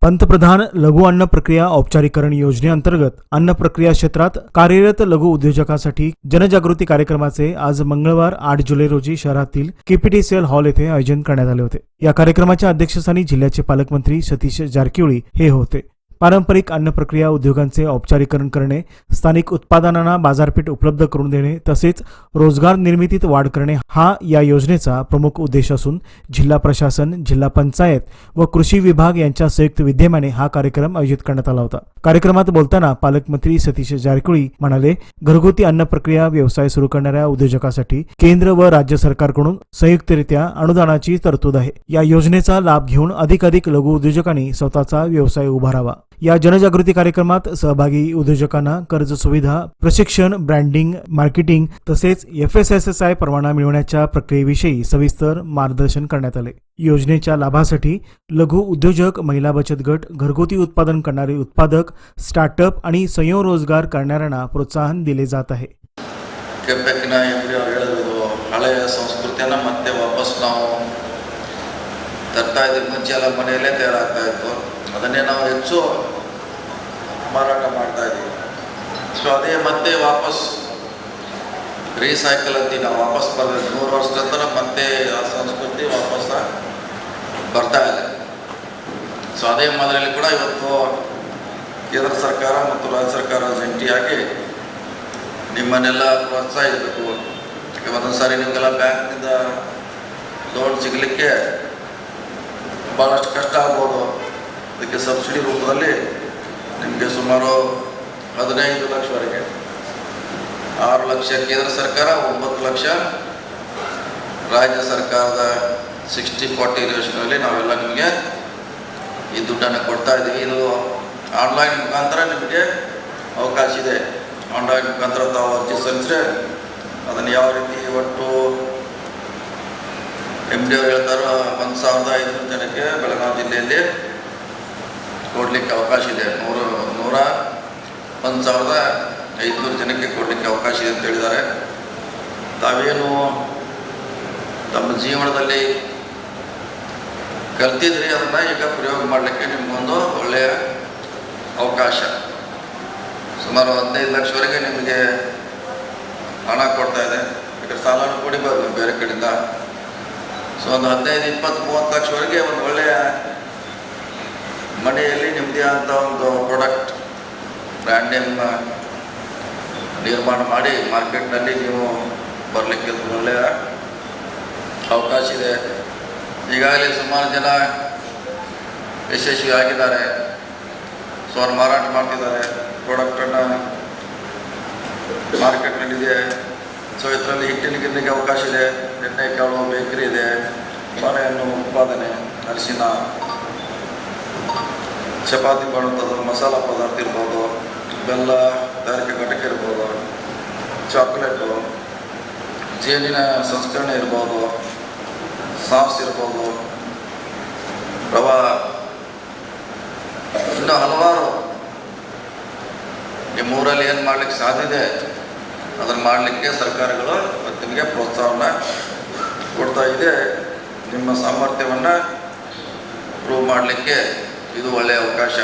पंतप्रधान लघु अन्न प्रक्रिया औपचारिकरण योजनेअंतर्गत अन्न प्रक्रिया क्षेत्रात कार्यरत लघु उद्योजकांसाठी जनजागृती कार्यक्रमाचे आज मंगळवार 8 जुलै रोजी शहरातील केपीटीसीएल हॉल येथे आयोजन करण्यात आले होते। या कार्यक्रमाच्या अध्यक्षस्थानी जिल्ह्याचे पालकमंत्री सतीश जारकिहोळी हे होते। पारंपरिक अन्न प्रक्रिया उद्योगांचे औपचारिकरण करणे, स्थानिक उत्पादनांना बाजारपेठ उपलब्ध करून देणे तसेच रोजगार निर्मितीत वाढ करणे हा या योजनेचा प्रमुख उद्देश असून जिल्हा प्रशासन, जिल्हा पंचायत व कृषी विभाग यांच्या संयुक्त विद्यमाने हा कार्यक्रम आयोजित करण्यात आला होता। कार्यक्रमात बोलताना पालकमंत्री सतीश जारकिहोळी म्हणाले, घरगुती अन्न प्रक्रिया व्यवसाय सुरू करणाऱ्या उद्योजकांसाठी केंद्र व राज्य सरकारकडून संयुक्तरित्या अनुदानाची तरतूद आहे। या योजनेचा लाभ घेऊन अधिकाधिक लघु उद्योजकांनी स्वतःचा व्यवसाय उभारावा। या जनजागृती कार्यक्रमात सहभागी उद्योजकांना कर्ज सुविधा, प्रशिक्षण, ब्रँडिंग, मार्केटिंग तसेच FSSAI परवाना मिळवण्याच्या प्रक्रियेविषयी सविस्तर मार्गदर्शन करण्यात आले। योजनेच्या लाभासाठी लघु उद्योजक, महिला बचत गट, घरगुती उत्पादन करणारे उत्पादक, स्टार्टअप आणि स्वयंरोजगार करणाऱ्यांना प्रोत्साहन दिले जात आहे। ಹಳೆಯ ಸಂಸ್ಕೃತಿಯನ್ನು ಮತ್ತೆ ವಾಪಸ್ ನಾವು ತರ್ತಾ ಇದ್ದೀವಿ। ಮುಂಚೆ ಎಲ್ಲ ಮನೆಯಲ್ಲೇ ತಯಾರಾಗ್ತಾ ಇತ್ತು, ಅದನ್ನೇ ನಾವು ಹೆಚ್ಚು ಮಾರಾಟ ಮಾಡ್ತಾ ಇದ್ದೀವಿ। ಸೊ ಅದೇ ಮತ್ತೆ ವಾಪಸ್ ರೀಸೈಕಲ್ ಅಂತೀವಿ ನಾವು, ವಾಪಸ್ ಬರಬೇಕು 100 ವರ್ಷದ ನಂತರ ಮತ್ತೆ ಆ ಸಂಸ್ಕೃತಿ ವಾಪಸ್ ಬರ್ತಾ ಇದೆ। ಸೊ ಅದೇ ಮಾದರಿಯಲ್ಲಿ ಕೂಡ ಇವತ್ತು ಕೇಂದ್ರ ಸರ್ಕಾರ ಮತ್ತು ರಾಜ್ಯ ಸರ್ಕಾರ ಜಂಟಿಯಾಗಿ ನಿಮ್ಮನ್ನೆಲ್ಲ ಪ್ರೋತ್ಸಾಹಿಸಬೇಕು। ಒಂದೊಂದು ಸಾರಿ ನಿಮಗೆಲ್ಲ ಬ್ಯಾಂಕ್ನಿಂದ ಲೋನ್ ಸಿಗಲಿಕ್ಕೆ ಭಾಳಷ್ಟು ಕಷ್ಟ ಆಗ್ಬೋದು। ಅದಕ್ಕೆ ಸಬ್ಸಿಡಿ ರೂಪದಲ್ಲಿ ನಿಮಗೆ ಸುಮಾರು 15 ಲಕ್ಷವರೆಗೆ, 6 ಲಕ್ಷ ಕೇಂದ್ರ ಸರ್ಕಾರ, 9 ಲಕ್ಷ ರಾಜ್ಯ ಸರ್ಕಾರದ 60-40 ರೇಷನಲ್ಲಿ ನಾವೆಲ್ಲ ನಿಮಗೆ ಈ ದುಡ್ಡನ್ನು ಕೊಡ್ತಾ ಇದ್ದೀವಿ। ಇದು ಆನ್ಲೈನ್ ಮುಖಾಂತರ ನಿಮಗೆ ಅವಕಾಶ ಇದೆ। ಆನ್ಲೈನ್ ಮುಖಾಂತರ ತಾವು ಅರ್ಜಿ ಸಲ್ಲಿಸಿದ್ರೆ ಅದನ್ನು ಯಾವ ರೀತಿ ಒಟ್ಟು MD ಅವರು ಹೇಳ್ತಾರೋ 1500 ಜನಕ್ಕೆ ಬೆಳಗಾವಿ ಜಿಲ್ಲೆಯಲ್ಲಿ ಕೊಡಲಿಕ್ಕೆ ಅವಕಾಶ ಇದೆ। 1500 ಜನಕ್ಕೆ ಕೊಡಲಿಕ್ಕೆ ಅವಕಾಶ ಇದೆ ಅಂತ ಹೇಳಿದ್ದಾರೆ। ತಾವೇನು ತಮ್ಮ ಜೀವನದಲ್ಲಿ ಕಲ್ತಿದ್ರಿ ಅದನ್ನು ಈಗ ಪ್ರಯೋಗ ಮಾಡಲಿಕ್ಕೆ ನಿಮಗೊಂದು ಒಳ್ಳೆಯ ಅವಕಾಶ। ಸುಮಾರು 15 ಲಕ್ಷವರೆಗೆ ನಿಮಗೆ ಹಣ ಕೊಡ್ತಾ ಇದೆ। ಈಗ ಸಾಲನೂ ಕೊಡಿಬಾರ್ದು ಬೇರೆ ಕಡೆಯಿಂದ। ಸೊ ಒಂದು 15, 20, 30 ಲಕ್ಷವರೆಗೆ ಒಂದು ಒಳ್ಳೆಯ ಮನೆಯಲ್ಲಿ ನಿಮ್ಮದೇ ಅಂತ ಒಂದು ಪ್ರಾಡಕ್ಟ್ ಬ್ರ್ಯಾಂಡ್ ನೇಮ್ ನಿರ್ಮಾಣ ಮಾಡಿ ಮಾರ್ಕೆಟ್ನಲ್ಲಿ ನೀವು ಬರಲಿಕ್ಕೆ ಒಳ್ಳೆಯ ಅವಕಾಶ ಇದೆ। ಈಗಾಗಲೇ ಸುಮಾರು ಜನ ಯಶಸ್ವಿ ಆಗಿದ್ದಾರೆ। ಸೊ ಅವ್ರು ಮಾರಾಟ ಮಾಡ್ತಿದ್ದಾರೆ, ಪ್ರಾಡಕ್ಟನ್ನು ಮಾರ್ಕೆಟ್ನಲ್ಲಿದೆ। ಸೊ ಇದರಲ್ಲಿ ಹಿಟ್ಟಿನ ಗಿರಣಿಗೆ ಅವಕಾಶ ಇದೆ, ಎಣ್ಣೆ ಕಾಳು ಬೇಕರಿ ಇದೆ, ಬಾಳೆಹಣ್ಣು ಉತ್ಪಾದನೆ, ಅರಿಶಿನ, ಚಪಾತಿ ಮಾಡುವಂಥದ್ದು, ಮಸಾಲ ಪದಾರ್ಥ ಇರ್ಬೋದು, ಬೆಲ್ಲ ತಯಾರಿಕೆ ಘಟಕ ಇರ್ಬೋದು, ಚಾಕ್ಲೇಟು, ಜೇನಿನ ಸಂಸ್ಕರಣೆ ಇರ್ಬೋದು, ಸಾಸ್ ಇರ್ಬೋದು, ರವಾ, ಇನ್ನೂ ಹಲವಾರು ನಿಮ್ಮೂರಲ್ಲಿ ಏನು ಮಾಡಲಿಕ್ಕೆ ಸಾಧ್ಯ ಇದೆ ಅದನ್ನು ಮಾಡಲಿಕ್ಕೆ ಸರ್ಕಾರಗಳು ನಿಮಗೆ ಪ್ರೋತ್ಸಾಹವನ್ನು ಕೊಡ್ತಾ ಇದೆ। ನಿಮ್ಮ ಸಾಮರ್ಥ್ಯವನ್ನು ಪ್ರೂವ್ ಮಾಡಲಿಕ್ಕೆ ಇದು ಒಳ್ಳೆಯ ಅವಕಾಶ।